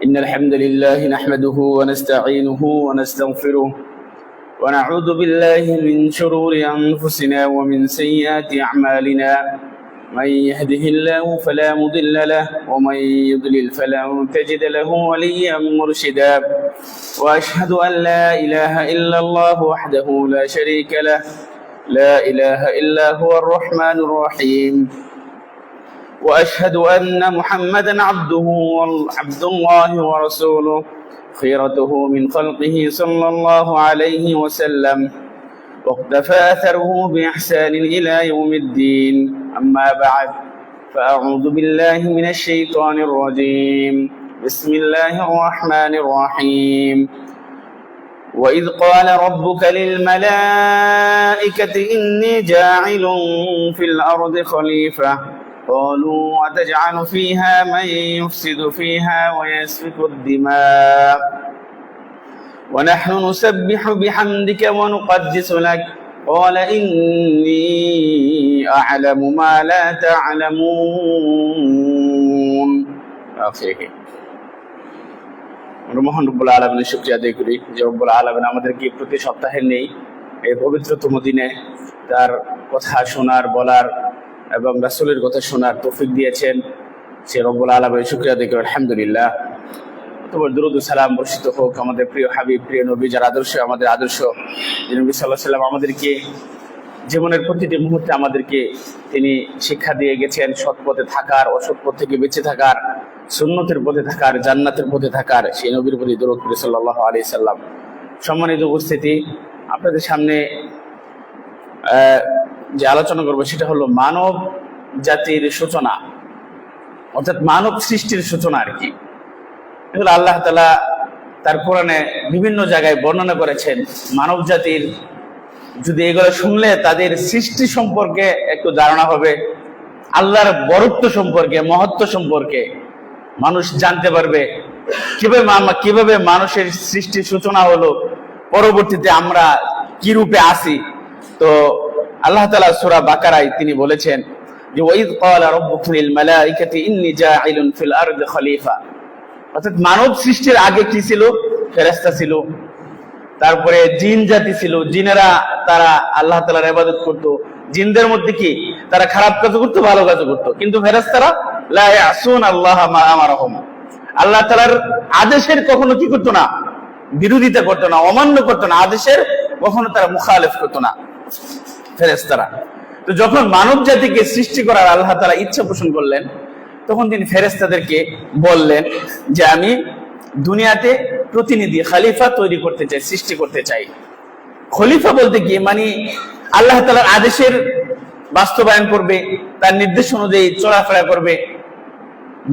إن الحمد لله نحمده ونستعينه ونستغفره ونعوذ بالله من شرور أنفسنا ومن سيئات أعمالنا من يهده الله فلا مضل له ومن يضلل فلا تجد له وليا مرشدا وأشهد أن لا إله إلا الله وحده لا شريك له لا إله إلا هو الرحمن الرحيم وأشهد أن محمدا عبد الله ورسوله خيرته من خلقه صلى الله عليه وسلم واقتفى أثره بإحسان إلى يوم الدين أما بعد فأعوذ بالله من الشيطان الرجيم بسم الله الرحمن الرحيم وإذ قال ربك للملائكة إني جاعل في الأرض خليفة قالوا أتجعل فيها من يفسد فيها ويسفك الدماء ونحن نسبح بحمدك ونقدس لك قال إني أعلم ما لا تعلمون آخره মহান রব্বুল আলামিনের শুকরিয়া আদায় করি যে রব্বুল আলামিন আমাদেরকে প্রতি সপ্তাহে নেই এই পবিত্রতম দিনে তার কথা শোনার বলার এবং রাসূলের কথা শোনার তৌফিক দিয়েছেন। সে রব্বুল আলামিনের শুকরিয়া আদায় করি আলহামদুলিল্লাহ। তোমার দুরূদ ও সালাম বর্ষিত হোক আমাদের প্রিয় হাবিব প্রিয় নবী যার আদর্শ আমাদের আদর্শ নবী সাল্লাল্লাহু আলাইহি ওয়াসাল্লাম আমাদেরকে জীবনের প্রতিটি মুহূর্তে আমাদেরকে তিনি শিক্ষা দিয়ে গেছেন সৎ পথে থাকার, অসৎ পথ থেকে বেঁচে থাকার, সুন্নতের পথে থাকার, জান্নাতের পথে থাকার। সেই নবীর প্রতি দরুদ পড়ি সাল্লাল্লাহু আলাইহি সাল্লাম। সম্মানিত উপস্থিতি, আপনাদের সামনে যে আলোচনা করবো সেটা হলো মানব জাতির সূচনা, অর্থাৎ মানব সৃষ্টির সূচনা আর কি। এগুলো আল্লাহ তাআলা তার কোরআনে বিভিন্ন জায়গায় বর্ণনা করেছেন। মানব জাতির যদি এগুলো শুনলে তাদের সৃষ্টি সম্পর্কে একটু ধারণা হবে, আল্লাহর বরত্ব সম্পর্কে, মহত্ব সম্পর্কে মানুষ জানতে পারবে কিভাবে মানুষের সৃষ্টির সূচনা হলো, পরবর্তীতে আমরা কি রূপে আসি। তো আল্লাহ তাআলা সূরা বাকারায় তিনি বলেছেন যে ওয়াইদ ক্বালা রাব্বুকা লিল মালাইকাতি ইন্নী জাইলুন ফিল আরদি খলিফা, অর্থাৎ মানব সৃষ্টির আগে কি ছিল? ফেরেশতা ছিল, তারপরে জিন জাতি ছিল, জিনেরা তারা আল্লাহ তাআলার ইবাদত করত। জিনদের মধ্যে কি তারা খারাপ কাজ করত, ভালো কাজ করত, কিন্তু ফেরেশতারা লা ইয়াসুন আল্লাহ মা আমারহুম, আল্লাহ তাআলার আদেশের কখনো কি করত না? বিরোধিতা করত না, অমান্য করত না, আদেশের কখনো তারা মুখালিফ করত না ফেরেশতারা। তো যখন মানব জাতিকে সৃষ্টি করার আল্লাহ তাআলা ইচ্ছা পোষণ করলেন, তখন তিনি ফেরেশতাদেরকে বললেন যে আমি দুনিয়াতে প্রতিনিধি খলিফা তৈরি করতে চাই, সৃষ্টি করতে চাই। খলিফা বলতে কি মানে আল্লাহ তাআলার আদেশের বাস্তবায়ন করবে, তার নির্দেশ অনুযায়ী চলাফেরা করবে,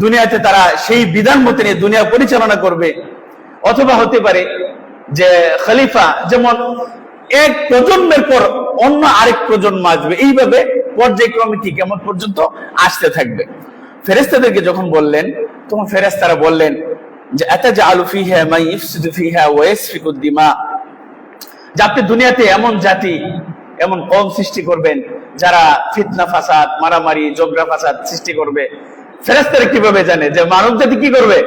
দুনিয়াতে তারা সেই বিধান মতে নিয়ে দুনিয়া পরিচালনা করবে। অথবা হতে পারে যে খলিফা যেমন এক প্রজন্মের পর অন্য আরেক প্রজন্ম আসবে, এইভাবে পর্যায়ক্রমে কি কিয়ামত পর্যন্ত আসতে থাকবে। ফেরেশতাদেরকে যখন বললেন তখন ফেরেশতারা বললেন যে আতাজআলু ফিহা মান ইফসিদু ফিহা ওয়া ইয়াসফিকু দিমা, যে আপনি দুনিয়াতে এমন জাতি, এমন কওম সৃষ্টি করবেন যারা ফিতনা ফাসাদ, মারামারি, ঝগড়া ফাসাদ সৃষ্টি করবে। ফেরেশতারা কিভাবে জানে যে মানব জাতি কি করবে?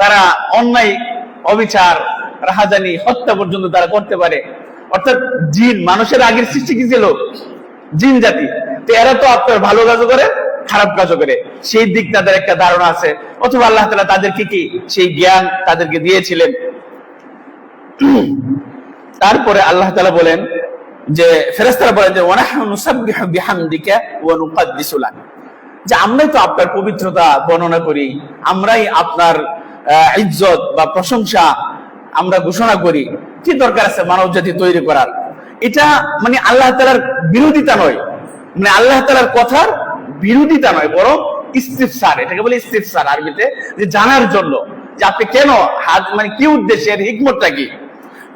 তারা অন্যায়, অবিচার, রাহাজানি, হত্যা পর্যন্ত তারা করতে পারে। অর্থাৎ জিন, মানুষের আগের সৃষ্টি কি ছিল? জিন জাতি। তো এরা তো আপনার ভালো কাজও করে, খারাপ কাজও করে, সেই দিক তাদের একটা ধারণা আছে। অথবা আল্লাহ তাআলা তাদেরকে কি সেই জ্ঞান তাদেরকে দিয়েছিলেন। তারপরে আল্লাহ তাআলা বলেন যে ফেরেশতারা বলেন যে ওয়ানাহনু নুসাব্বিহু বিহামদিকা ওয়া নুকদ্দিসু লাক, যে আমরাই তো আপনার পবিত্রতা বর্ণনা করি, আমরাই আপনার ইজ্জত বা প্রশংসা আমরা ঘোষণা করি। কি দরকার আছে মানব জাতি তৈরি করার? এটা মানে আল্লাহ তাআলার বিরোধিতা নয়, মানে আল্লাহ তাআলার কথার বিরোধিতা নয়, বরং ইস্তিফসার, এটাকে বলে ইস্তিফসার আরবিতে, যে জানার জন্য যে আপনি কেন, মানে কি উদ্দেশ্যের, হিকমতটা কি।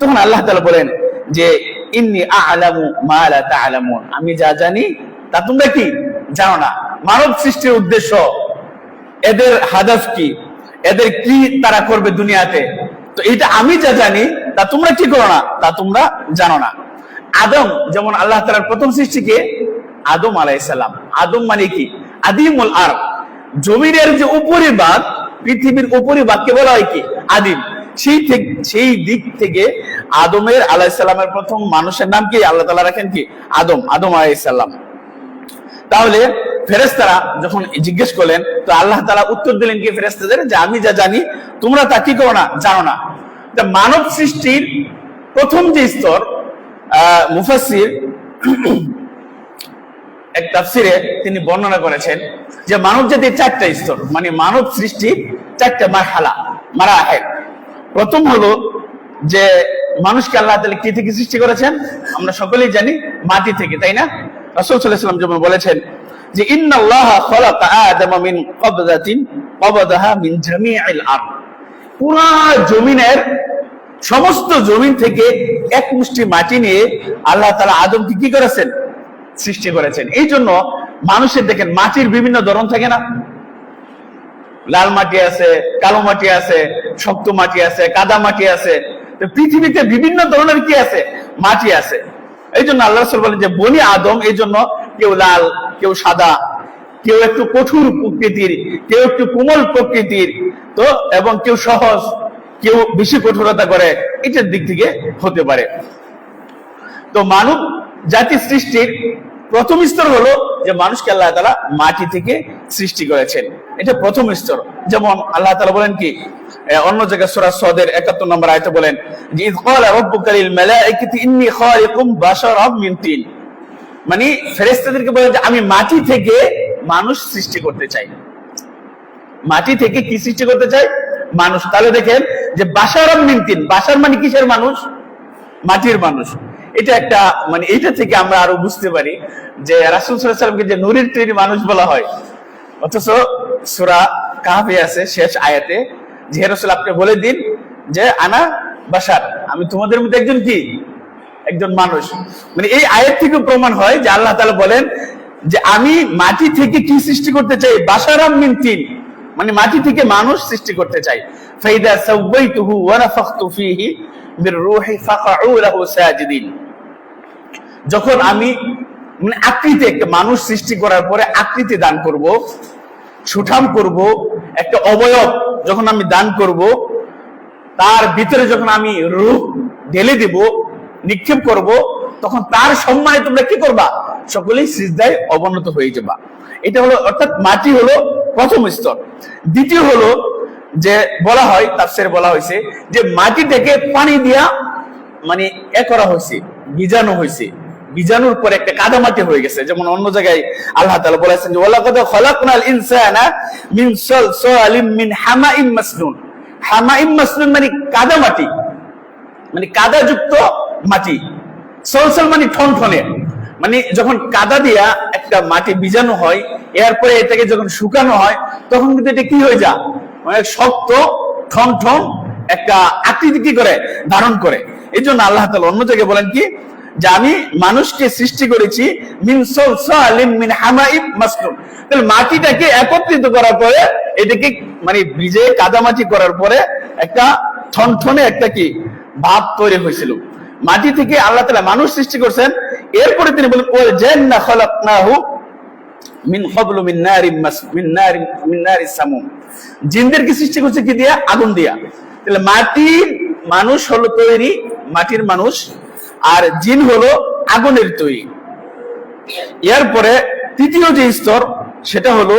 তখন আল্লাহ তাআলা বলেন যে ইন্নী আ'লামু মা লা তা'লামুন, আমি যা জানি তা তোমরা কি জানো না। মানব সৃষ্টির উদ্দেশ্য, এদের হাদাফ কি, এদের কি তারা করবে দুনিয়াতে, তো এটা আমি যা জানি তা তোমরা কি করো না, তা তোমরা জানো না। আদম, যেমন আল্লাহ তাআলার প্রথম সৃষ্টিকে আদম আলাইহিস সালাম, আদম মানে কি? আদিমুল আরব, জমিনের যে উপরিভাগ পৃথিবীর উপরি বাক্যে বলা হয় কি আদিম। সেই দিক থেকে আদমের আলাইহিস সালামের প্রথম মানুষের নাম কি আল্লাহ তাআলা রাখেন কি আদম আলাইহিস সালাম। তাহলে ফেরেশতারা যখন জিজ্ঞেস করলেন, তো আল্লাহ তাআলা উত্তর দিলেন কি ফেরেশতাদের, যে আমি যা জানি তোমরা তা কি করো না, জানো না। মানব সৃষ্টির প্রথম যে স্তর, মুফাসসির এক তাফসিরে তিনি বর্ণনা করেছেন যে মানব জাতির 4টা স্তর, মানে মানব সৃষ্টির 4টা মারাহেল। প্রথম হলো যে মানুষকে আল্লাহ তাআলা কি থেকে সৃষ্টি করেছেন, আমরা সকলেই জানি মাটি থেকে, তাই না? রাসূল সাল্লাল্লাহু আলাইহি ওয়াসাল্লাম যেমন বলেছেন যে ইন্নাল্লাহা খালাকা আদামা মিন কবদাতিন কবদাহা মিন জামিইল আরদ, পুরা জমিনের সমস্ত জমিন থেকে এক মুষ্টি মাটি নিয়ে আল্লাহ তাআলা আদমকে কি করেছেন, সৃষ্টি করেছেন। এই জন্য মানুষের দেখেন মাটির বিভিন্ন ধরন থাকে না, লাল মাটি আছে, কালো মাটি আছে, শক্ত মাটি আছে, কাদা মাটি আছে। পৃথিবীতে বিভিন্ন ধরনের কি আছে, মাটি আছে। এই জন্য আল্লাহ রাসূল বলেন যে বনি আদম, এই জন্য কেউ লাল, কেউ সাদা, কেউ একটু কঠোর প্রকৃতির, কেউ একটু কোমল প্রকৃতির, তো এবং কেউ সহজ, কেউ বেশি কঠোরতা করে, এটার দিক থেকে হতে পারে। তো মানব জাতি সৃষ্টির প্রথম স্তর হলো যে মানুষকে আল্লাহ তাআলা মাটি থেকে সৃষ্টি করেছেন, এটা প্রথম স্তর। যেমন আল্লাহ তাআলা বলেন কি অন্য জায়গায় সূরা সদের 71 নম্বর আয়াতে বলেন যে ইয ক্বালা রাব্বুকা লিল মালাইকাতি ইন্নী খালিকুম বাশারাম মিন তিন, মানে ফেরেশতাদেরকে বলেন যে আমি মাটি থেকে মানুষ সৃষ্টি করতে চাই। মাটি থেকে কি সৃষ্টি করতে চাই, মানুষ। তাহলে দেখেন যে বাশারাম মিন তিন, বাশার মানে কিসের মানুষ, মাটির মানুষ। এটা একটা মানে এটা থেকে আমরা আরো বুঝতে পারি যে রাসূল সাল্লাল্লাহু আলাইহি ওয়াসাল্লামকে যে নূরের তৈরি মানুষ বলা হয়, অথচ সূরা কাহফে আছে শেষ আয়াতে যে হে রাসূল আপনি বলে দিন যে আনা বাশার, আমি তোমাদের মধ্যে একজন মানুষ। মানে এই আয়াত থেকে প্রমাণ হয় যে আল্লাহ তাআলা বলেন যে আমি মাটি থেকে কি সৃষ্টি করতে চাই, বাশারাম মিন তিন, মানে মাটি থেকে মানুষ সৃষ্টি করতে চাই। ফাইদা সাওয়াইতুহু ওয়া নাফাখতু ফীহি মির রূহি ফাকউ লাহু সাজিদিন, যখন আমি মানে আকৃতি একটা মানুষ সৃষ্টি করার পরে আকৃতি দান করব, সুঠাম করব, একটা অবয়ব যখন আমি দান করব, তার ভিতরে যখন আমি রূহ ঢেলে দিব, নিক্ষেপ করব, তখন তার সম্মানে তোমরা কি করবা, সকলেই সিজদায় অবনত হয়ে যাবা। এটা হলো, অর্থাৎ মাটি হলো প্রথম স্তর। দ্বিতীয় হলো যে বলা হয়, তাফসীরে বলা হয়েছে যে মাটি থেকে পানি দিয়া মানে করা হয়েছে, বীজাণু হয়েছে, বীজাণুর পরে একটা কাদা মাটি হয়ে গেছে। যেমন অন্য জায়গায় আল্লাহ তাআলা বলেছেন যে ওয়ালাকাদ খালাকনাল ইনসানা মিন সালসালিম মিন হামাইম মাসনুন। হামাইম মাসনুন মানে কাদা মাটি, মানে কাদাযুক্ত মাটি। সলসল মানে ঠনঠনে, মানে যখন কাদা দিয়া একটা মাটি বীজাণু হয়, এরপরে এটাকে যখন শুকানো হয় তখন কিন্তু এটা কি হয়ে যায়, মানে শক্ত ঠনঠন একটা আকৃতি কি করে ধারণ করে। এই জন্য আল্লাহ তাআলা অন্য জায়গায় বলেন কি যে আমি মানুষকে সৃষ্টি করেছি মিন সালসালিম মিন হামাইম মাসনুন। তাহলে মাটিটাকে একত্রিত করার পরে এটাকে মানে ভিজে কাদামাটি করার পরে একটা ঠনঠনে একটা কি ভাব তৈরি হয়েছিল। মাটি থেকে আল্লাহ তাআলা মানুষ সৃষ্টি করছেন। এরপরে তিনি বলেন ওয়া জান্না খালাকনাহু মিন ক্বাবলু মিন নারিস সামুম, জিনদেরকে সৃষ্টি করছে কি দিয়া, আগুন দিয়া। তাহলে মাটির মানুষ হলো তৈরি, মাটির মানুষ, আর জিন হলো আগুনের তৈরি। এরপরে তৃতীয় যে স্তর সেটা হলো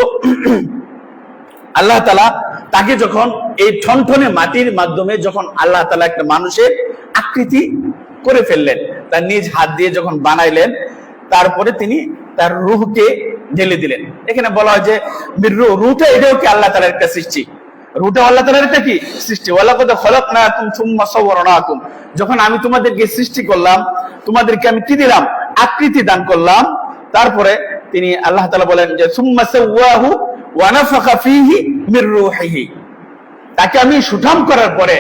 আল্লাহ তাআলা তাকে যখন এই ঠনঠনে মাটির মাধ্যমে যখন আল্লাহ তাআলা একটা মানুষের আকৃতি করে ফেললেন, তার নিজ হাত দিয়ে যখন বানাইলেন, তারপরে তিনি তার রূহকে ঢেলে দিলেন। এখানে বলা হয় যে রূহটা এটাও কি আল্লাহ তাআলার একটা সৃষ্টি, রূহটা আল্লাহ তাআলার একটা কি সৃষ্টি। ওয়ালাকাদ খালাকনাকুম সুম্মা সাওয়ারনাকুম, যখন আমি তোমাদেরকে সৃষ্টি করলাম, তোমাদেরকে আমি কি দিলাম, আকৃতি দান করলাম। তারপরে তিনি আল্লাহ তাআলা বলেন যে সুম্মা সাওয়াহু ওয়া নাফাখা ফীহি মির রূহিহি, তাকে আমি সুঠাম করার পরে,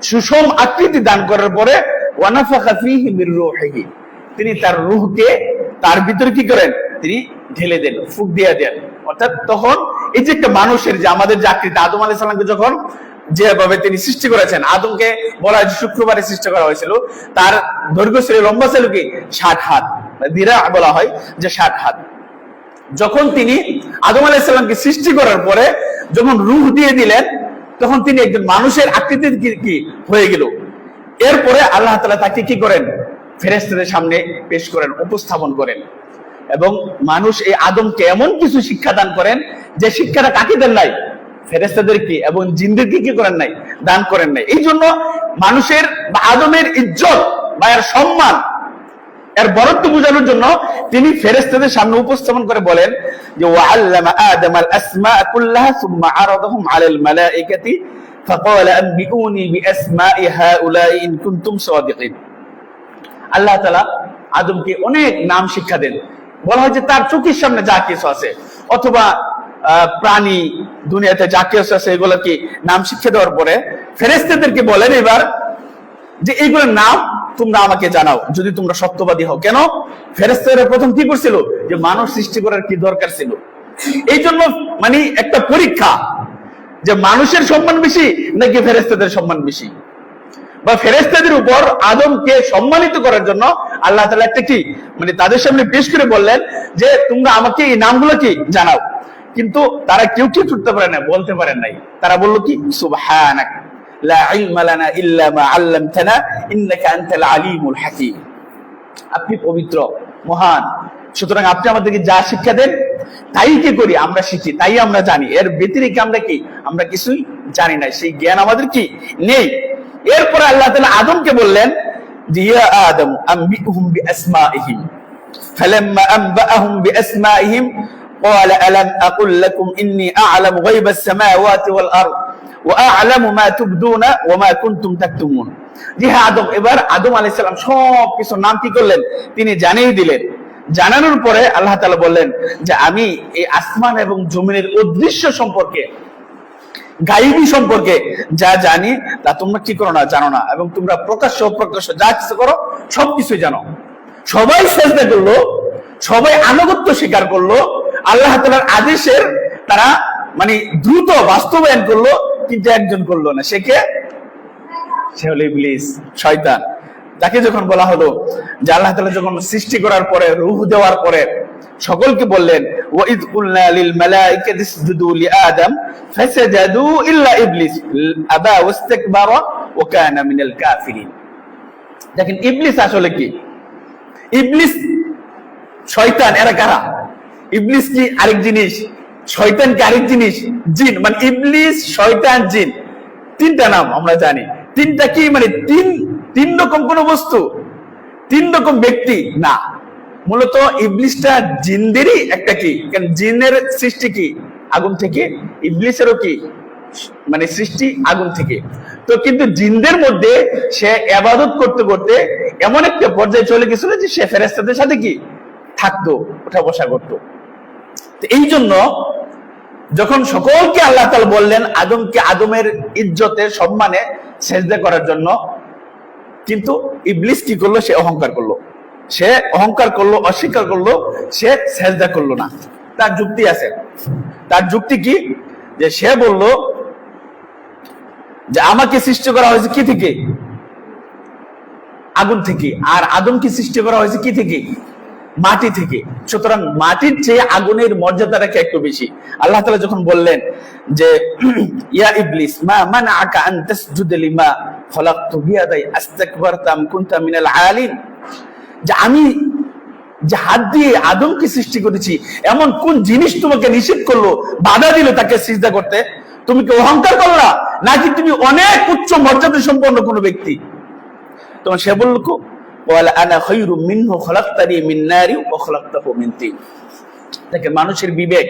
সুষম আকৃতি দান করার পরে ওয়া নাফাখা ফীহি মির রূহিহি, তিনি তার রূহকে তার ভিতরে কি করেন, তিনি ঢেলে দেন, ফুঁক দিয়ে দেন। অর্থাৎ তখন এই যে একটা মানুষের যে আমাদের যে আকৃতি, আদম আলাইহিস সালামকে যখন যেভাবে তিনি সৃষ্টি করেছেন, আদমকে বলা হয় শুক্রবারে সৃষ্টি করা হয়েছিল, তার দৈর্ঘ্য ছিল, লম্বা ছিল কি 60 হাত, দিরা বলা হয় যে 60 হাত। যখন তিনি আদম আলাইহিস সালামকে সৃষ্টি করার পরে যখন রূহ দিয়ে দিলেন, তখন তিনি একজন মানুষের আকৃতির কি হয়ে গেল। এরপরে আল্লাহ তাআলা তাকে কি করেন, ফেরেশতাদের সামনে পেশ করেন, উপস্থাপন করেন, এবং মানুষ এই আদমকে এমন কিছু শিক্ষা দান করেন যে শিক্ষাটা কাকে দেন নাই, ফেরেশতাদেরকে এবং জিনদেরকে কি করেন নাই, দান করেন নাই। এই জন্য মানুষের বা আদমের ইজ্জত বা এর সম্মান, এর বরত্ব বোঝানোর জন্য তিনি ফেরেশতাদের সামনে উপস্থাপন করে বলেন যে ওয়াআল্লামা আদামাল আসমাআ কুল্লাহা সুম্মা আরাদাহুম আলাল মালাইকাতি ফাকালা আনবিউনি বিআসমাই হাউলাই ইন কুনতুম সাদিকিন। আল্লাহ তাআলা আদমকে অনেক নাম শিক্ষা দেন। বলা হয় যে তার চোখের সামনে যা কিছু আছে অথবা প্রাণী দুনিয়াতে যা কিছু আছে এগুলোকে নাম শিক্ষা দেওয়ার পরে ফেরেশতাদেরকে বলেন এবার যে এইগুলোর নাম তোমরা আমাকে জানাও যদি তোমরা সত্যবাদী হও। কেন? ফেরেশতারা প্রথম কি করছিল, যে মানব সৃষ্টি করার কি দরকার ছিল। এই জন্য মানে একটা পরীক্ষা যে মানুষের সম্মান বেশি নাকি ফেরেশতাদের সম্মান বেশি, বা ফেরেশতাদের উপর আদমকে সম্মানিত করার জন্য আল্লাহ তাআলা একটা কি মানে তাদের সামনে পেশ করে বললেন যে তোমরা আমাকে এই নামগুলো কি জানাও। কিন্তু তারা কেউ কি করতে পারে না, বলতে পারেন নাই। তারা বলল কি সুবহানাক লা ইলমা লানা ইল্লা মা আল্লামতানা ইন্নাকা আনতাল আলিমুল হাকীম। আপনি পবিত্র, মহান, সুতরাং আপনি আমাদেরকে যা শিক্ষা দেন তাই কি করি, আমরা শিখি, তাই আমরা জানি। এর ব্যতিরেকে আমরা কি, আমরা কিছুই জানি না, সেই জ্ঞান আমাদের কি নেই। এরপরে আল্লাহ তাআলা আদমকে বললেন যে ইয়া আদম আনবিউহুম বিআসমাইহিম ফালাম্মা আনবাআহুম বিআসমাইহিম قال ألم أقل لكم إني أعلم غيب السماوات والأرض وأعلم ما تبدون وما كنتم تكتمون। জি হ্যাঁ, আদম, এবার আদম আলাইহিস সালাম সব কিছু নাম কি করলেন, তিনি জানিয়ে দিলেন। জানানোর পরে আল্লাহ তাআলা বললেন যে আমি এই আসমান এবং জমিনের অদৃশ্য সম্পর্কে, গায়েবী সম্পর্কে যা জানি তা তোমরা কি করো না, জানো না, এবং তোমরা প্রকাশ্য অপ্রকাশ্য যা কিছু করো সবকিছুই জানো। সবাই সেজদা করলো, সবাই আনুগত্য স্বীকার করলো, আল্লাহ তাআলার আদেশের তারা মানে দ্রুত বাস্তবায়ন করলো, কিন্তু একজন করলো না। সে কে? সে হলো ইবলিস, শয়তান। তাকে যখন বলা হলো যে আল্লাহ তাআলা যখন সৃষ্টি করার পরে, রূহ দেওয়ার পরে সকলকে বললেন ওয়াইদ কুলনা লিল মালাইকাতি ইসজুদু লিআদম ফাসাজাদু ইল্লা ইবলিস আবা ওয়াস্তাকবারা ওয়া কানা মিনাল কাফিরিন। দেখেন ইবলিস আসলে কি, ইবলিস শয়তান, এরা কারা? ইবলিস কি আরেক জিনিস, শয়তান কি আরেক জিনিস, জিন। মানে ইবলিস, শয়তান, জিন, তিনটা নাম আমরা জানি। তিনটা কি মানে তিন রকম কোন বস্তু, তিন রকম ব্যক্তি না। মূলত ইবলিসটা জিনদেরই একটা কি, কারণ জিনের সৃষ্টি কি আগুন থেকে, ইবলিসেরও কি মানে সৃষ্টি আগুন থেকে। তো কিন্তু জিনদের মধ্যে সে ইবাদত করতে করতে এমন একটা পর্যায়ে চলে গেছিল যে সে ফেরেশতাদের সাথে কি থাকতো, ওঠা বসা করতো। এই জন্য যখন সকলকে আল্লাহ তাআলা বললেন আদমকে আদমের ইজ্জতের সম্মানে সেজদা করার জন্য, কিন্তু ইবলিস কি করলো, সে অহংকার করলো, সে অহংকার করলো, অস্বীকার করলো, সে সেজদা করলো না। তার যুক্তি আছে। তার যুক্তি কি, যে সে বলল যে আমাকে সৃষ্টি করা হয়েছে কি থেকে, আগুন থেকে, আর আদমকে সৃষ্টি করা হয়েছে কি থেকে, মাটি থেকে। সুতরাং মাটির চেয়ে আগুনের মর্যাদাটাকে একটু বেশি। আল্লাহ তাআলা যখন বললেন যে ইয়া ইবলিস মা মানাআকা আন তাসজুদা লিমা খলাকতু বিয়াদাই আস্তাকবারতা আম কুনতা মিনাল আলিন, যে আমি যে হাত দিয়ে আদমকে সৃষ্টি করেছি, এমন কোন জিনিস তোমাকে নিষেধ করলো, বাধা দিল তাকে সিজদা করতে? তুমি কি অহংকার করলা, নাকি তুমি অনেক উচ্চ মর্যাদা সম্পন্ন কোনো ব্যক্তি? তখন সে বলল ওয়ালা আনা খায়রুম মিনহু খলাকতানি মিন নারি ওয়া খলাকতাহু মিন তিন। দেখেন মানুষের বিবেক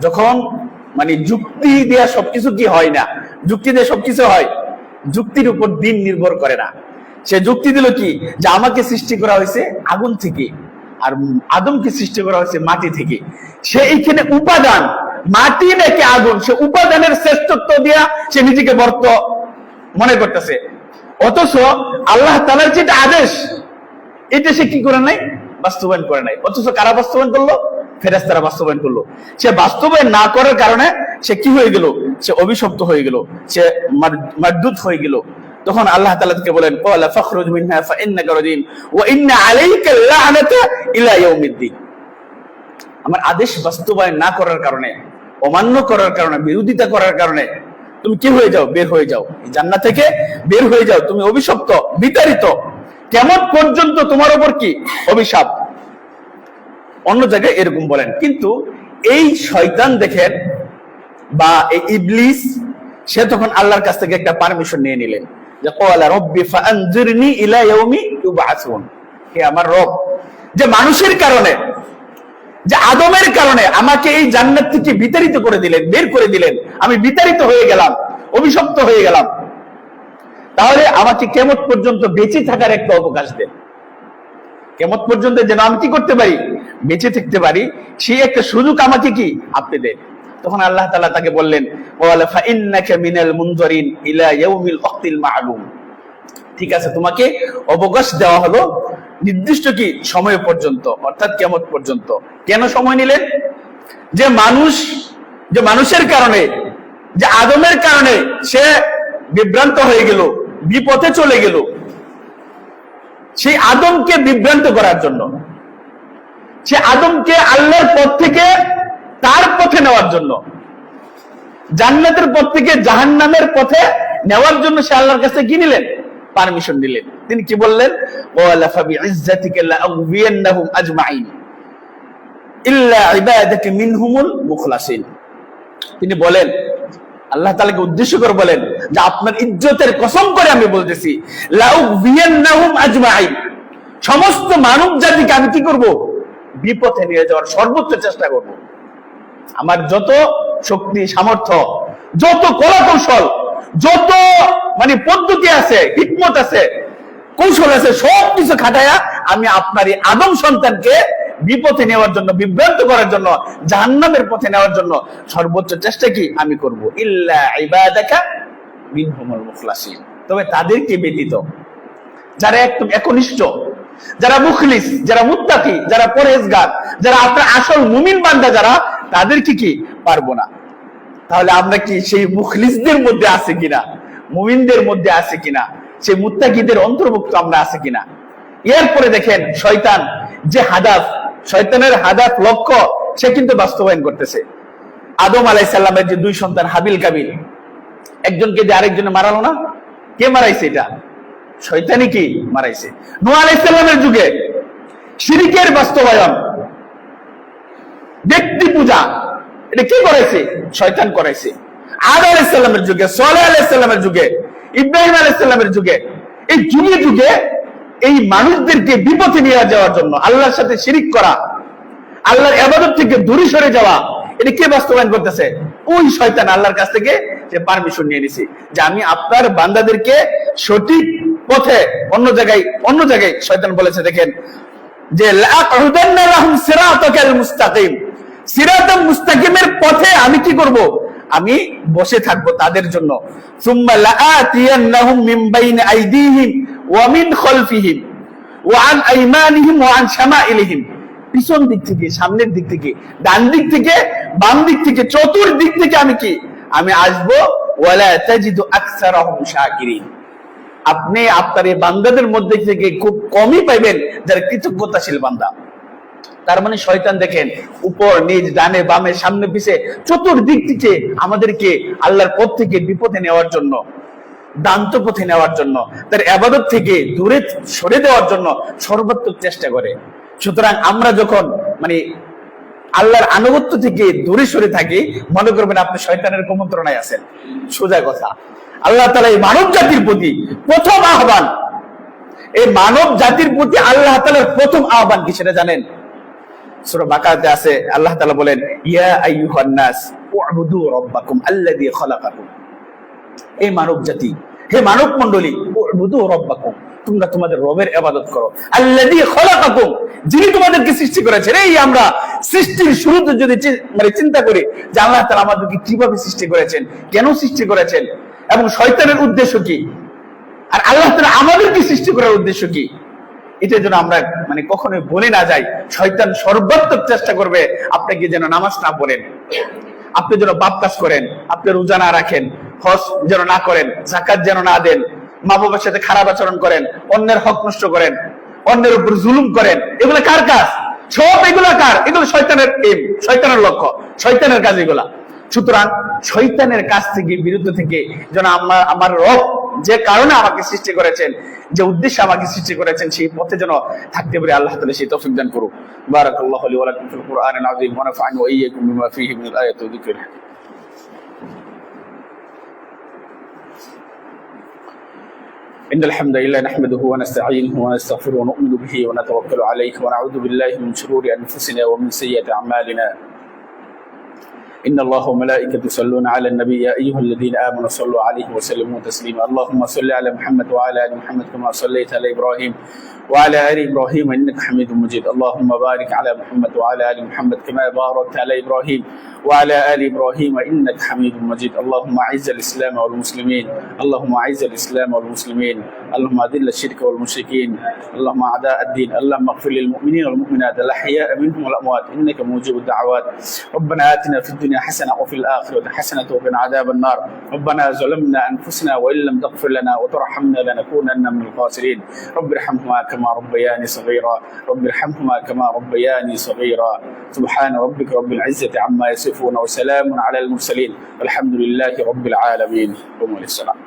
যখন মানে যুক্তি দিয়ে সবকিছু কি হয় না, যুক্তি দিয়ে সবকিছু হয়, যুক্তির উপর দিন নির্ভর করে না। সে যুক্তি দিল কি, যে আমাকে সৃষ্টি করা হয়েছে আগুন থেকে আর আদমকে সৃষ্টি করা হয়েছে মাটি থেকে। সে এইখানে উপাদান, মাটি নাকি আগুন, সে উপাদানের শ্রেষ্ঠত্ব দিয়া সে নিজেকে বর্ত মনে করতেছে। অথচ আল্লাহ তাআলার যেটা আদেশ, এটা সে কি করে নাই, বাস্তবায়ন করে নাই। অথচ কারা বাস্তবায়ন করলো? ফেরেশতারা বাস্তবায়ন করলো। সে বাস্তবায়ন না করার কারণে সে কি হয়ে গেল, সে অভিশপ্ত হয়ে গেল, সে মারদুদ হয়ে গেল। তখন আল্লাহ তাআলা তাকে বলেন ক্বালা ফাখরুজ মিনহা ফাইন্নাকা রাজিম ওয়া ইন্না আলাইকা লা'নাতা ইলা ইয়াউমিদ্দিন। আমার আদেশ বাস্তবায়ন না করার কারণে, অমান্য করার কারণে, বিরোধিতা করার কারণে তুমি কি হয়ে যাও, বের হয়ে যাও, জান্নাত থেকে বের হয়ে যাও, তুমি অভিশপ্ত, বিতাড়িত, কিয়ামত পর্যন্ত তোমার উপর কি অভিশাপ। অন্য জায়গায় এরকম বলেন। কিন্তু এই শয়তান দেখেন, বা এই ইবলিস, সে তখন আল্লাহর কাছ থেকে একটা পারমিশন নিয়ে নিলেন যে ক্বালা রাব্বি ফাআনজিরনি ইলা ইয়াউমি ইউবআসুন, হে আমার রব, যে মানুষের কারণে, যে আদমের কারণে আমাকে এই জান্নাত থেকে বিতাড়িত করে দিলেন, বের করে দিলেন, আমি বিতাড়িত হয়ে গেলাম, অভিশপ্ত হয়ে গেলাম, তাহলে আমাকে কিয়ামত পর্যন্ত বেঁচে থাকার একটা অবকাশ দেন। কিয়ামত পর্যন্ত যেন আমি কি করতে পারি, বেঁচে থাকতে পারি, সেই একটা সুযোগ আমাকে কি আপনি দেন। তখন আল্লাহ তাআলা তাকে বললেন ওয়ালা ফাইন্নাকা মিনাল মুনজারিন ইলা ইয়াউমিল ওয়াক্তিল মা'লুম, ঠিক আছে, তোমাকে অবকাশ দেওয়া হলো নির্দিষ্ট কি সময় পর্যন্ত, অর্থাৎ কিয়ামত পর্যন্ত। কেন সময় নিলেন? যে মানুষের কারণে, যে আদমের কারণে সে বিভ্রান্ত হয়ে গেল, বিপথে চলে গেল, সেই আদমকে বিভ্রান্ত করার জন্য, সে আদমকে আল্লাহর পথ থেকে তার পথে নেওয়ার জন্য, জান্নাতের পথ থেকে জাহান্নামের পথে নেওয়ার জন্য সে আল্লাহর কাছে কি নিলেন, পারমিশন দিলেন। তিনি কি বললেন? ওয়ালা ফাবিইজ্জাতিকা লাআগবিয়ান্নাহুম আজমাইন ইল্লা ইবাদাকা মিনহুমুল মুখলাসিন। তিনি বলেন, আল্লাহ তাআলাকে উদ্দেশ্য করে বলেন যে আপনার ইজ্জতের কসম করে আমি বলতেছি, লাআগবিয়ান্নাহুম আজমাইন, সমস্ত মানব জাতিকে আমি কি করব, বিপথে নিয়ে যাওয়ার সর্বোচ্চ চেষ্টা করব। আমার যত শক্তি সামর্থ্য, যত কলা কৌশল, যত পদ্ধতি আছে, হিকমত আছে, কৌশল আছে, সবকিছু খাটায়া আমি আপনার এই আদম সন্তানকে বিপথে নেওয়ার জন্য, বিভ্রান্ত করার জন্য, জাহান্নামের পথে নেওয়ার জন্য সর্বোচ্চ চেষ্টা কি আমি করব। ইল্লা ইবাদাকা মিনহুমুল মুখলাসিন, তবে তাদেরকে ব্যতীত, যারা একদম একনিষ্ঠ, যারা মুখলিস, যারা মুত্তাকি, যারা পরহেজগার, যারা আপনার আসল মুমিন বান্দা, যারা, তাদেরকে কি পারবো না। তাহলে আমরা কি সেই মুখলিসদের মধ্যে আছে কিনা, মুমিনদের মধ্যে আছে কিনা, সেই মুত্তাকিদের অন্তর্ভুক্ত আমরা আছে কিনা। এরপরে দেখেন শয়তান যে হাদাফ, শয়তানের হাদাফ, লক্ষ্য, সে কিন্তু বাস্তবায়ন করতেছে। আদম আলাইহিস সালামের যে দুই সন্তান হাবিল কাবিল, একজনকে যে আরেকজনে মারালো না, কে মারাইছে? এটা শয়তানই কি মারাইছে। নূহ আলাইহিস সালামের যুগে শিরকের বাস্তবায়ন, ব্যক্তি পূজা, এটা কি করাইছে? শয়তান করাইছে। আদম আলাইহিস সালামের যুগে, সালেহ আলাইহিস সালামের যুগে, ইব্রাহিম আলাইহিস সালামের যুগে, এই যুগে যুগে এই মানুষদেরকে বিপথে নিয়ে যাওয়ার জন্য, আল্লাহর সাথে শিরিক করা, আল্লাহর ইবাদত থেকে দূরে সরে যাওয়া, এটা কে বাস্তবায়ন করতেছে? ওই শয়তান আল্লাহর কাছ থেকে যে পারমিশন নিয়ে নিছি যে আমি আপনার বান্দাদেরকে সঠিক পথে, অন্য জায়গায় শয়তান বলেছে, দেখেন যে লাআকুদান্না লাহুম সিরাতাকাল মুস্তাকিম, সিরাতাল মুস্তাকিমের পথে আমি কি করব, আমি বসে থাকবো তাদের জন্য। সুম্মা লাআতিয়ান্নাহুম মিন বাইনি আইদিহিম ওয়া মিন খালফিহিম ওয়া আন আইমানিহিম ওয়া আন শামাইলিহিম, পিছন দিক থেকে, সামনের দিক থেকে, ডান দিক থেকে, বাম দিক থেকে, চতুর্দিক থেকে আমি আসবো। ওয়ালা তাজিদু আকসারাহুম শাকিরিন, আপনি আপনার এই বান্দাদের মধ্যে থেকে খুব কমই পাইবেন যারা কৃতজ্ঞতাশীল বান্দা। তার মানে শয়তান দেখেন উপর নিচ, ডানে বামে, সামনে পিছে, চতুর্দিক থেকে আমাদেরকে আল্লাহর পথ থেকে বিপথে নেওয়ার জন্য, দান্ত পথে নেওয়ার জন্য, তার ইবাদত থেকে দূরে সরে দেওয়ার জন্য সর্বাত্মক চেষ্টা করে। সুতরাং আমরা যখন আল্লাহর আনুগত্য থেকে দূরে সরে থাকি, মনে করবেন আপনি শয়তানের কুমন্ত্রণায় আছেন। সোজা কথা, আল্লাহ তাআলা এই মানব জাতির প্রতি প্রথম আহ্বান, এই মানব জাতির প্রতি আল্লাহ তাআলার প্রথম আহ্বান কি সেটা জানেন? সূরা বাকারাতে আছে, আল্লাহ তাআলা বলেন ইয়া আইয়ুহান নাস উ'বুদু রাব্বাকুম আল্লাযী খালাকাকুম, এই মানব জাতি, হে মানব মণ্ডলী, উ'বুদু রাব্বাকুম, তোমরা তোমাদের রবের ইবাদত করো, আল্লাযী খালাকাকুম, যিনি তোমাদেরকে সৃষ্টি করেছেন। এই আমরা সৃষ্টির শুরুতে যদি চিন্তা করি যে আল্লাহ তাআলা আমাদেরকে কিভাবে সৃষ্টি করেছেন, কেন সৃষ্টি করেছেন, এবং শয়তানের উদ্দেশ্য কি, আর আল্লাহ তাআলা আমাদেরকে সৃষ্টি করার উদ্দেশ্য কি, এটা যেন আমরা কখনোই বলে না যাই। শয়তান সর্বাত্মক চেষ্টা করবে আপনাকে যেন নামাজ না পড়েন, আপনি যেন পাপ কাজ করেন, আপনি রোজা না রাখেন, হজ যেন না করেন, যাকাত যেন না দেন, মা বাবার সাথে খারাপ আচরণ করেন, অন্যের হক নষ্ট করেন, অন্যের উপর জুলুম করেন। এগুলো কার কাজ? সব এগুলা কার? এগুলো শয়তানের এম, শয়তানের লক্ষ্য, শয়তানের কাজ এগুলা। সুতরাং শয়তানের কাছ থেকে বিরত থেকে যেন আমার রব যে কারণে আমাকে সৃষ্টি করেছেন, যে উদ্দেশ্যে আমাকে সৃষ্টি করেছেন, সেই পথে যেন থাকতে পারে। আল্লাহ তাআলা সেই তৌফিক দান করুন। বারাকাল্লাহু লি ওয়া লাকুম ফিল কুরআনিল আযীম ওয়া নাফা'নি ওয়া ইয়্যাকুম বিমা ফীহি মিনাল আয়াতি ওয়া যিকরিল হাকীম। إن الحمد لله نحمده ونستعينه ونستغفره ونؤمن به ونتوكل عليه ونعوذ بالله من شرور أنفسنا ومن سيئات أعمالنا. إن الله وملائكته يصلون على النبي يا أيها الذين آمنوا صلوا عليه وسلموا تسليما. اللهم صل على محمد وعلى آل محمد كما صليت على إبراهيم وعلى آل إبراهيم إنك حميد مجيد. اللهم بارك على محمد وعلى آل محمد كما باركت على إبراهيم وعلى آل إبراهيم إنك حميد مجيد. اللهم أعز الإسلام والمسلمين، اللهم أعز الإسلام والمسلمين، اللهم أذل الشرك والمشركين، اللهم أعداء الدين، اللهم اغفر للمؤمنين والمؤمنات الأحياء منهم والأموات إنك مجيب الدعوات. ربنا آتنا في الدنيا حسنة وفي الآخرة حسنة وقنا عذاب النار. ربنا ظلمنا أنفسنا وإن لم تغفر لنا وترحمنا لنكونن من الخاسرين. رب ارحمهما كما ربياني صغيرا، رب ارحمهما كما ربياني صغيرا. سبحان ربك رب العزة عما يصفون وسلام على المرسلين والحمد لله رب العالمين. قوموا للصلاة.